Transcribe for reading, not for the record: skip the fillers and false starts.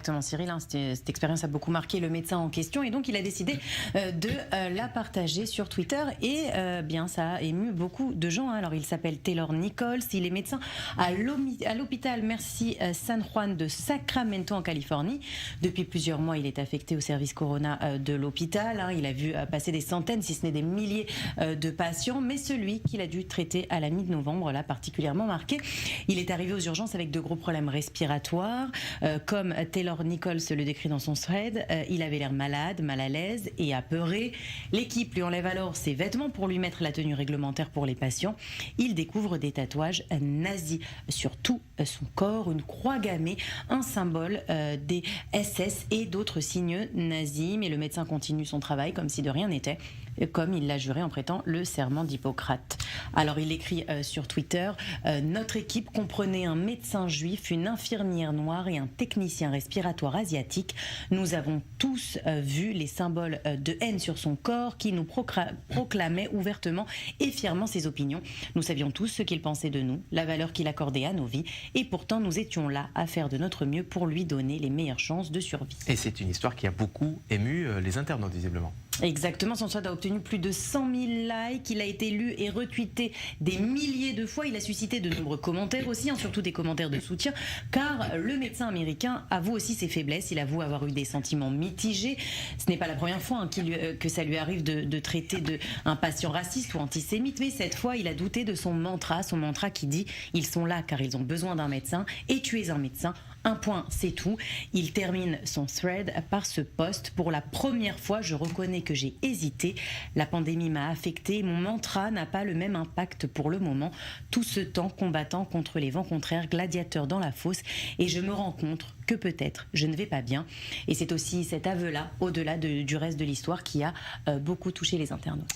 Exactement, Cyril. Cette expérience a beaucoup marqué le médecin en question et donc il a décidé de la partager sur Twitter et bien ça a ému beaucoup de gens. Alors il s'appelle Taylor Nichols, il est médecin à l'hôpital Mercy San Juan de Sacramento en Californie. Depuis plusieurs mois, il est affecté au service Corona de l'hôpital. Il a vu passer des centaines, si ce n'est des milliers de patients, mais celui qu'il a dû traiter à la mi-novembre l'a particulièrement marqué. Il est arrivé aux urgences avec de gros problèmes respiratoires, comme Taylor Nichols le décrit dans son thread. Il avait l'air malade, mal à l'aise et apeuré. L'équipe lui enlève alors ses vêtements pour lui mettre la tenue réglementaire pour les patients. Il découvre des tatouages nazis sur tout son corps, une croix gammée, un symbole des SS et d'autres signes nazis. Mais le médecin continue son travail comme si de rien n'était, comme il l'a juré en prêtant le serment d'Hippocrate. Alors il écrit sur Twitter, notre équipe comprenait un médecin juif, une infirmière noire et un technicien respiratoire asiatique. Nous avons tous vu les symboles de haine sur son corps qui nous proclamait ouvertement et fièrement ses opinions. Nous savions tous ce qu'il pensait de nous, la valeur qu'il accordait à nos vies et pourtant nous étions là à faire de notre mieux pour lui donner les meilleures chances de survie. Et c'est une histoire qui a beaucoup ému les internautes visiblement. Exactement, son thread a obtenu plus de 100 000 likes, il a été lu et retweeté des milliers de fois, il a suscité de nombreux commentaires aussi, surtout des commentaires de soutien, car le médecin américain avoue aussi ses faiblesses, il avoue avoir eu des sentiments mitigés. Ce n'est pas la première fois que ça lui arrive de traiter un patient raciste ou antisémite, mais cette fois il a douté de son mantra qui dit « Ils sont là car ils ont besoin d'un médecin et tu es un médecin ». Un point, c'est tout. Il termine son thread par ce post. Pour la première fois, je reconnais que j'ai hésité. La pandémie m'a affecté. Mon mantra n'a pas le même impact pour le moment. Tout ce temps combattant contre les vents contraires, gladiateur dans la fosse. Et je me rends compte que peut-être je ne vais pas bien. Et c'est aussi cet aveu-là, au-delà du reste de l'histoire, qui a beaucoup touché les internautes.